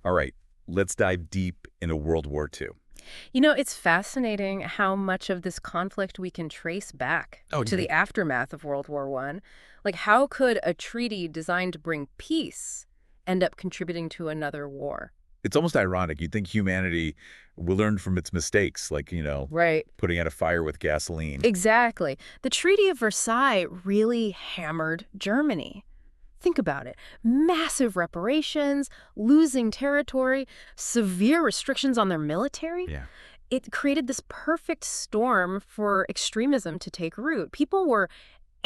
All right, let's dive deep into World War II. It's fascinating how much of this conflict we can trace back Oh, do you to the think? aftermath of World War One. Like, how could a treaty designed to bring peace end up contributing to another war? It's almost ironic. You'd think humanity will learn from its mistakes, like, Right. putting out a fire with gasoline. Exactly. The Treaty of Versailles really hammered Germany. Think about it. Massive reparations, losing territory, severe restrictions on their military. Yeah. It created this perfect storm for extremism to take root. People were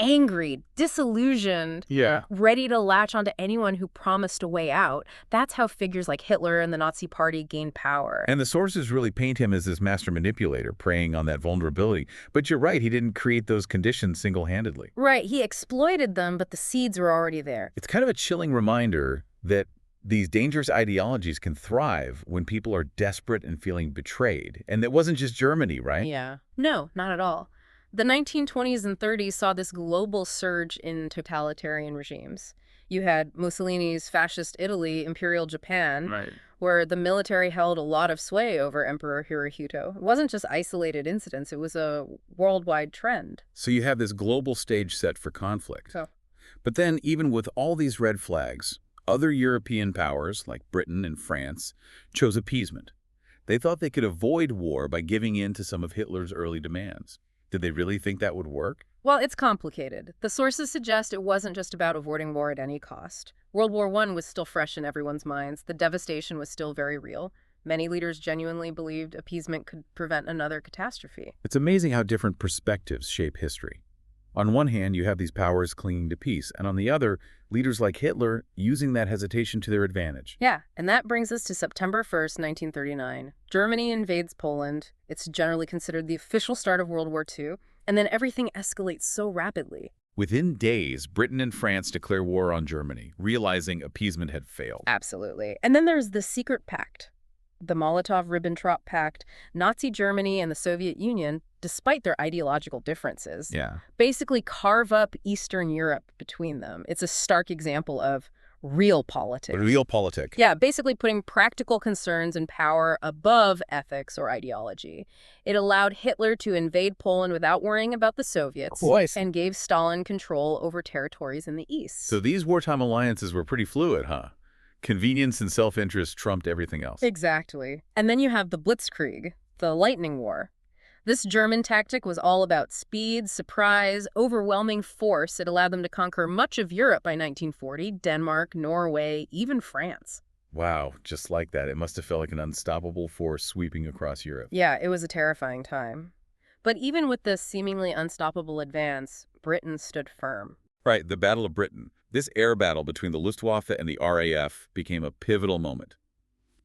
angry, disillusioned, Yeah. ready to latch onto anyone who promised a way out. That's how figures like Hitler and the Nazi Party gained power. And the sources really paint him as this master manipulator, preying on that vulnerability. But you're right, he didn't create those conditions single-handedly. Right, he exploited them, but the seeds were already there. It's kind of a chilling reminder that these dangerous ideologies can thrive when people are desperate and feeling betrayed. And it wasn't just Germany, right? Yeah. No, not at all. The 1920s and 30s saw this global surge in totalitarian regimes. You had Mussolini's fascist Italy, Imperial Japan, Right. where the military held a lot of sway over Emperor Hirohito. It wasn't just isolated incidents, it was a worldwide trend. So you have this global stage set for conflict. So, But then, even with all these red flags, other European powers, like Britain and France, chose appeasement. They thought they could avoid war by giving in to some of Hitler's early demands. Did they really think that would work? well, it's complicated. The sources suggest it wasn't just about avoiding war at any cost. World War I was still fresh in everyone's minds. The devastation was still very real. Many leaders genuinely believed appeasement could prevent another catastrophe. It's amazing how different perspectives shape history. On one hand, you have these powers clinging to peace, and on the other, leaders like Hitler using that hesitation to their advantage. Yeah, and that brings us to September 1st, 1939. Germany invades Poland. It's generally considered the official start of World War II, and then everything escalates so rapidly. Within days, Britain and France declare war on Germany, realizing appeasement had failed. Absolutely. And then there's the secret pact, the Molotov-Ribbentrop Pact. Nazi Germany and the Soviet Union, despite their ideological differences, Yeah. basically carve up Eastern Europe between them. It's a stark example of real politics. Realpolitik. Yeah, basically putting practical concerns and power above ethics or ideology. It allowed Hitler to invade Poland without worrying about the Soviets Course. and gave Stalin control over territories in the East. So these wartime alliances were pretty fluid, huh? Convenience and self-interest trumped everything else. Exactly. And then you have the Blitzkrieg, the lightning war. This German tactic was all about speed, surprise, overwhelming force. It allowed them to conquer much of Europe by 1940, Denmark, Norway, even France. Wow, just like that. It must have felt like an unstoppable force sweeping across Europe. Yeah, it was a terrifying time. But even with this seemingly unstoppable advance, Britain stood firm. Right, the Battle of Britain. This air battle between the Luftwaffe and the RAF became a pivotal moment.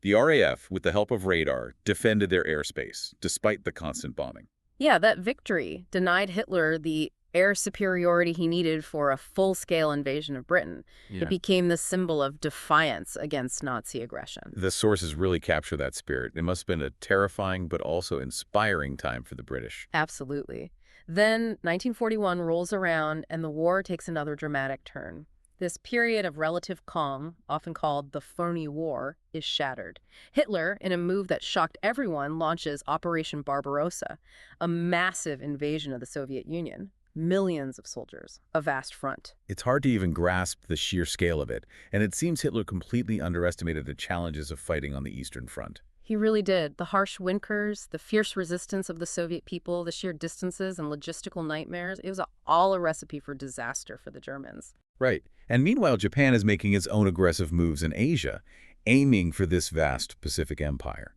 The RAF, with the help of radar, defended their airspace, despite the constant bombing. Yeah, that victory denied Hitler the air superiority he needed for a full-scale invasion of Britain. It became the symbol of defiance against Nazi aggression. The sources really capture that spirit. It must have been a terrifying but also inspiring time for the British. Absolutely. Then 1941 rolls around and the war takes another dramatic turn. This period of relative calm, often called the Phony War, is shattered. Hitler, in a move that shocked everyone, launches Operation Barbarossa, a massive invasion of the Soviet Union. Millions of soldiers, a vast front. It's hard to even grasp the sheer scale of it, and it seems Hitler completely underestimated the challenges of fighting on the Eastern Front. He really did. The harsh winters, the fierce resistance of the Soviet people, the sheer distances and logistical nightmares, it was all a recipe for disaster for the Germans. Right. And meanwhile, Japan is making its own aggressive moves in Asia, aiming for this vast Pacific empire.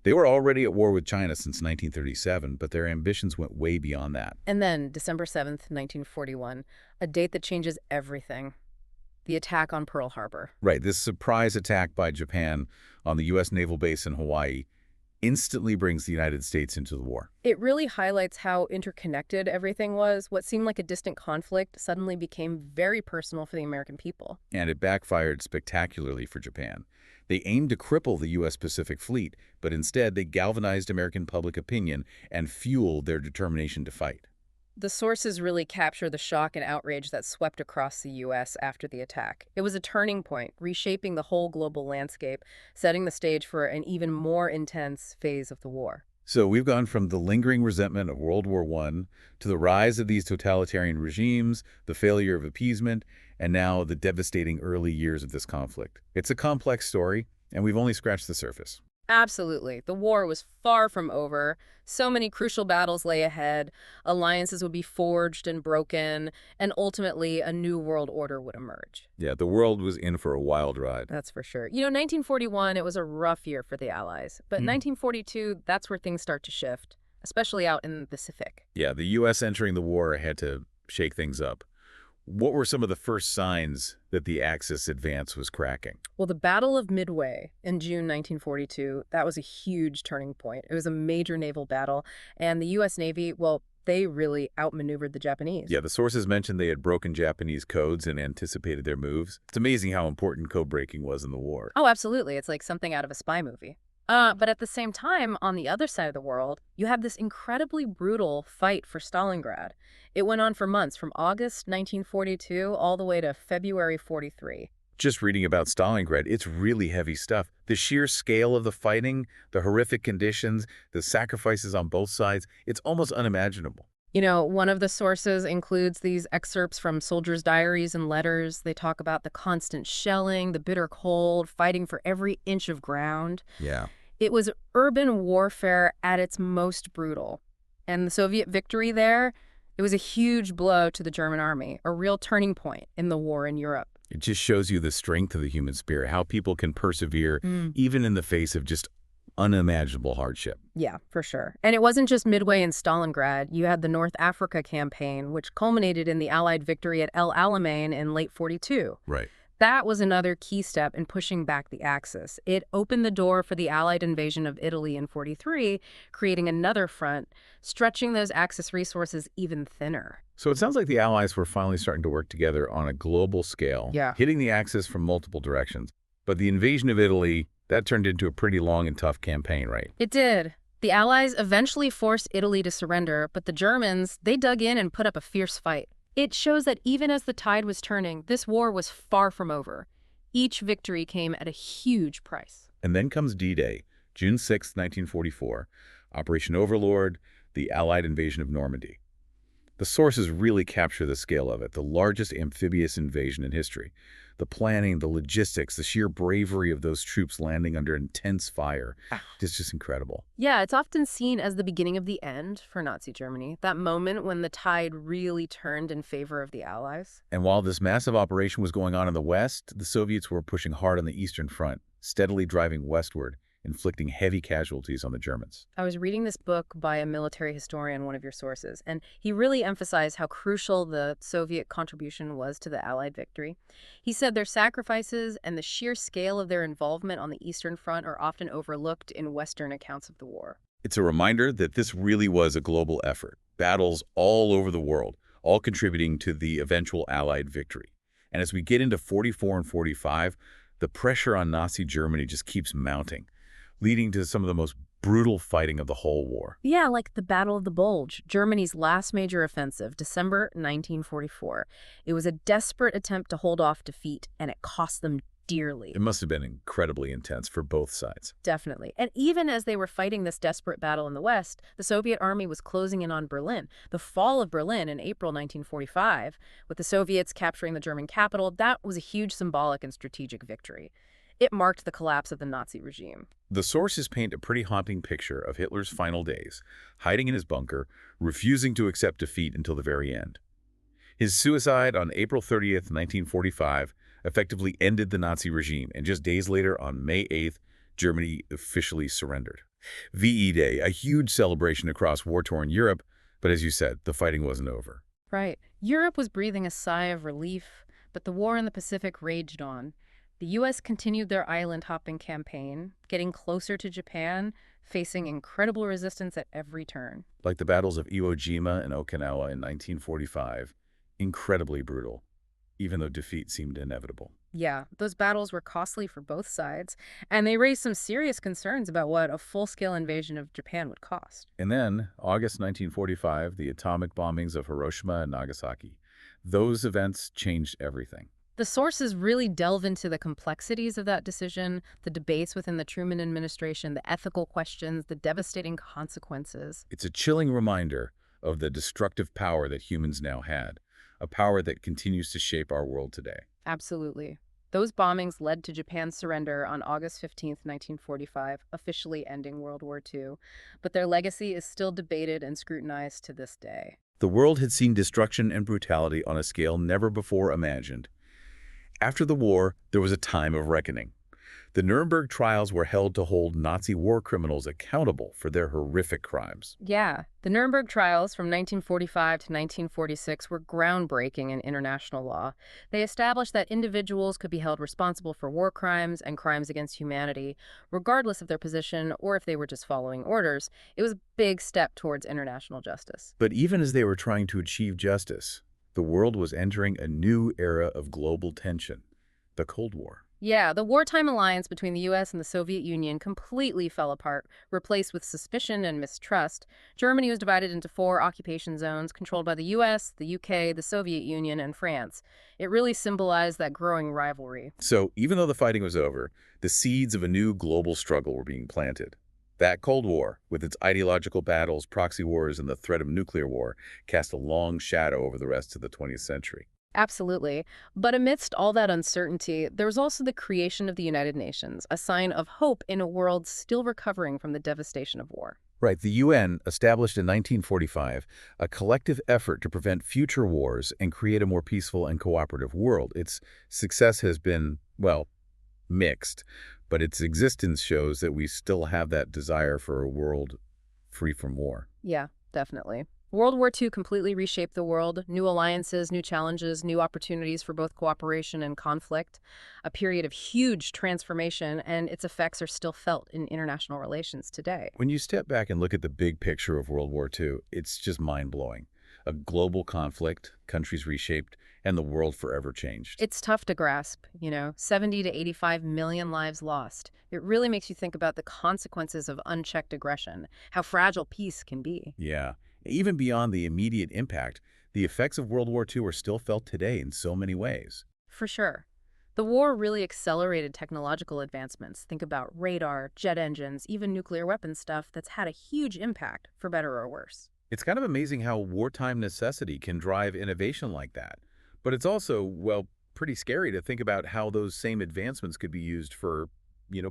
They were already at war with China since 1937, but their ambitions went way beyond that. And then, December 7th, 1941, a date that changes everything. The attack on Pearl Harbor. Right, this surprise attack by Japan on the U.S. naval base in Hawaii instantly brings the United States into the war. It really highlights how interconnected everything was. What seemed like a distant conflict suddenly became very personal for the American people. And it backfired spectacularly for Japan. They aimed to cripple the U.S. Pacific Fleet, but instead they galvanized American public opinion and fueled their determination to fight. The sources really capture the shock and outrage that swept across the U.S. after the attack. It was a turning point, reshaping the whole global landscape, setting the stage for an even more intense phase of the war. So we've gone from the lingering resentment of World War I to the rise of these totalitarian regimes, the failure of appeasement, and now the devastating early years of this conflict. It's a complex story, and we've only scratched the surface. Absolutely. The war was far from over. So many crucial battles lay ahead. Alliances would be forged and broken, and ultimately a new world order would emerge. Yeah, the world was in for a wild ride. That's for sure. 1941, it was a rough year for the Allies. But 1942, that's where things start to shift, especially out in the Pacific. Yeah, the U.S. entering the war had to shake things up. What were some of the first signs that the Axis advance was cracking? Well, the Battle of Midway in June 1942, that was a huge turning point. It was a major naval battle, and the U.S. Navy, well, they really outmaneuvered the Japanese. Yeah, the sources mentioned they had broken Japanese codes and anticipated their moves. It's amazing how important code breaking was in the war. Oh, absolutely. It's like something out of a spy movie. But at the same time, on the other side of the world, you have this incredibly brutal fight for Stalingrad. It went on for months, from August 1942 all the way to February 43. Just reading about Stalingrad, it's really heavy stuff. The sheer scale of the fighting, the horrific conditions, the sacrifices on both sides, it's almost unimaginable. One of the sources includes these excerpts from soldiers' diaries and letters. They talk about the constant shelling, the bitter cold, fighting for every inch of ground. Yeah. It was urban warfare at its most brutal. And the Soviet victory there, it was a huge blow to the German army, a real turning point in the war in Europe. It just shows you the strength of the human spirit, how people can persevere even in the face of just unimaginable hardship. Yeah, for sure. And it wasn't just Midway and Stalingrad. You had the North Africa campaign, which culminated in the Allied victory at El Alamein in late 42. Right. That was another key step in pushing back the Axis. It opened the door for the Allied invasion of Italy in 43, creating another front, stretching those Axis resources even thinner. So it sounds like the Allies were finally starting to work together on a global scale, Yeah. hitting the Axis from multiple directions. But the invasion of Italy, that turned into a pretty long and tough campaign, right? It did. The Allies eventually forced Italy to surrender, but the Germans, they dug in and put up a fierce fight. It shows that even as the tide was turning, this war was far from over. Each victory came at a huge price. And then comes D-Day, June 6, 1944, Operation Overlord, the Allied invasion of Normandy. The sources really capture the scale of it, the largest amphibious invasion in history. The planning, the logistics, the sheer bravery of those troops landing under intense fire. It's just incredible. Yeah, it's often seen as the beginning of the end for Nazi Germany, that moment when the tide really turned in favor of the Allies. And while this massive operation was going on in the West, the Soviets were pushing hard on the Eastern Front, steadily driving westward, inflicting heavy casualties on the Germans. I was reading this book by a military historian, one of your sources, and he really emphasized how crucial the Soviet contribution was to the Allied victory. He said their sacrifices and the sheer scale of their involvement on the Eastern Front are often overlooked in Western accounts of the war. It's a reminder that this really was a global effort, battles all over the world, all contributing to the eventual Allied victory. And as we get into 44 and 45, the pressure on Nazi Germany just keeps mounting, leading to some of the most brutal fighting of the whole war. Yeah, like the Battle of the Bulge, Germany's last major offensive, December 1944. It was a desperate attempt to hold off defeat, and it cost them dearly. It must have been incredibly intense for both sides. Definitely. And even as they were fighting this desperate battle in the West, the Soviet army was closing in on Berlin. The fall of Berlin in April 1945, with the Soviets capturing the German capital, that was a huge symbolic and strategic victory. It marked the collapse of the Nazi regime. The sources paint a pretty haunting picture of Hitler's final days, hiding in his bunker, refusing to accept defeat until the very end. His suicide on April 30th, 1945, effectively ended the Nazi regime, and just days later, on May 8th, Germany officially surrendered. VE Day, a huge celebration across war-torn Europe, but as you said, the fighting wasn't over. Right. Europe was breathing a sigh of relief, but the war in the Pacific raged on. The U.S. continued their island-hopping campaign, getting closer to Japan, facing incredible resistance at every turn. Like the battles of Iwo Jima and Okinawa in 1945, incredibly brutal. even though defeat seemed inevitable. Yeah, those battles were costly for both sides, and they raised some serious concerns about what a full-scale invasion of Japan would cost. And then, August 1945, the atomic bombings of Hiroshima and Nagasaki. Those events changed everything. The sources really delve into the complexities of that decision, the debates within the Truman administration, the ethical questions, the devastating consequences. It's a chilling reminder of the destructive power that humans now had, a power that continues to shape our world today. Absolutely. Those bombings led to Japan's surrender on August 15th, 1945, officially ending World War II. But their legacy is still debated and scrutinized to this day. The world had seen destruction and brutality on a scale never before imagined. After the war, there was a time of reckoning. The Nuremberg trials were held to hold Nazi war criminals accountable for their horrific crimes. Yeah, the Nuremberg trials from 1945 to 1946 were groundbreaking in international law. They established that individuals could be held responsible for war crimes and crimes against humanity, regardless of their position or if they were just following orders. It was a big step towards international justice. But even as they were trying to achieve justice, the world was entering a new era of global tension, the Cold War. Yeah, the wartime alliance between the US and the Soviet Union completely fell apart, replaced with suspicion and mistrust. Germany was divided into 4 occupation zones controlled by the US, the UK, the Soviet Union, and France. It really symbolized that growing rivalry. So even though the fighting was over, the seeds of a new global struggle were being planted. That Cold War, with its ideological battles, proxy wars, and the threat of nuclear war, cast a long shadow over the rest of the 20th century. Absolutely. But amidst all that uncertainty, there was also the creation of the United Nations, a sign of hope in a world still recovering from the devastation of war. Right, the UN, established in 1945, a collective effort to prevent future wars and create a more peaceful and cooperative world. Its success has been, well, mixed, but its existence shows that we still have that desire for a world free from war. Yeah, definitely. World War II completely reshaped the world. New alliances, new challenges, new opportunities for both cooperation and conflict. A period of huge transformation, and its effects are still felt in international relations today. When you step back and look at the big picture of World War II, it's just mind-blowing. A global conflict, countries reshaped, and the world forever changed. It's tough to grasp, 70 to 85 million lives lost. It really makes you think about the consequences of unchecked aggression, how fragile peace can be. Yeah. Even beyond the immediate impact, the effects of World War II are still felt today in so many ways. For sure. The war really accelerated technological advancements. Think about radar, jet engines, even nuclear weapons stuff that's had a huge impact, for better or worse. It's kind of amazing how wartime necessity can drive innovation like that. But it's also, well, pretty scary to think about how those same advancements could be used for,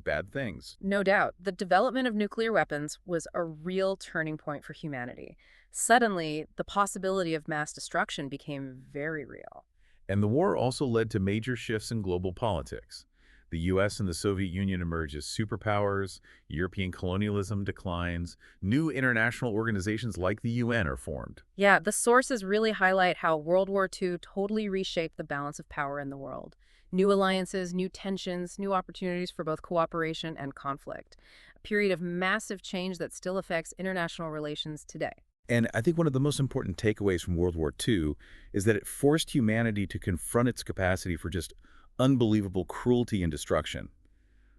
bad things. No doubt, the development of nuclear weapons was a real turning point for humanity. Suddenly, the possibility of mass destruction became very real. And the war also led to major shifts in global politics. The U.S. and the Soviet Union emerge as superpowers, European colonialism declines, new international organizations like the UN are formed. Yeah, the sources really highlight how World War II totally reshaped the balance of power in the world. New alliances, new tensions, new opportunities for both cooperation and conflict. A period of massive change that still affects international relations today. And I think one of the most important takeaways from World War II is that it forced humanity to confront its capacity for just unbelievable cruelty and destruction.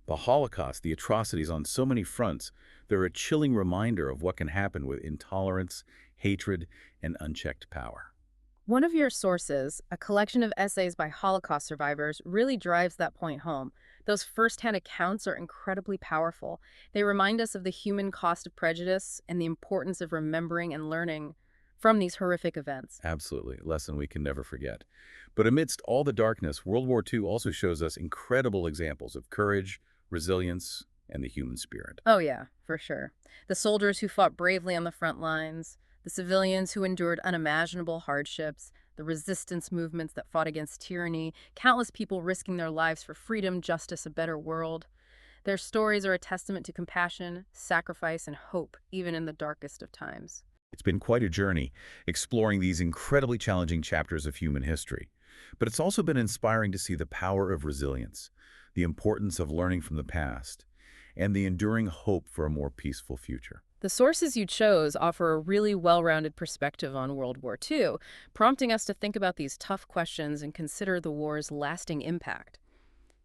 The Holocaust, the atrocities on so many fronts, they're a chilling reminder of what can happen with intolerance, hatred, and unchecked power. One of your sources, a collection of essays by Holocaust survivors, really drives that point home. Those firsthand accounts are incredibly powerful. They remind us of the human cost of prejudice and the importance of remembering and learning from these horrific events. Absolutely, a lesson we can never forget. But amidst all the darkness, World War II also shows us incredible examples of courage, resilience, and the human spirit. Oh yeah, for sure. The soldiers who fought bravely on the front lines, the civilians who endured unimaginable hardships, the resistance movements that fought against tyranny, countless people risking their lives for freedom, justice, a better world. Their stories are a testament to compassion, sacrifice, and hope, even in the darkest of times. It's been quite a journey, exploring these incredibly challenging chapters of human history. But it's also been inspiring to see the power of resilience, the importance of learning from the past, and the enduring hope for a more peaceful future. The sources you chose offer a really well-rounded perspective on World War II, prompting us to think about these tough questions and consider the war's lasting impact.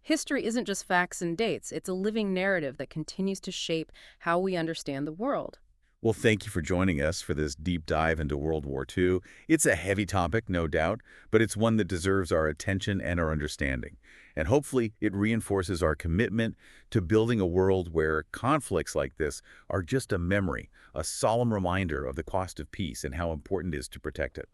History isn't just facts and dates, it's a living narrative that continues to shape how we understand the world. Well, thank you for joining us for this deep dive into World War II. It's a heavy topic, no doubt, but it's one that deserves our attention and our understanding. And hopefully, it reinforces our commitment to building a world where conflicts like this are just a memory, a solemn reminder of the cost of peace and how important it is to protect it.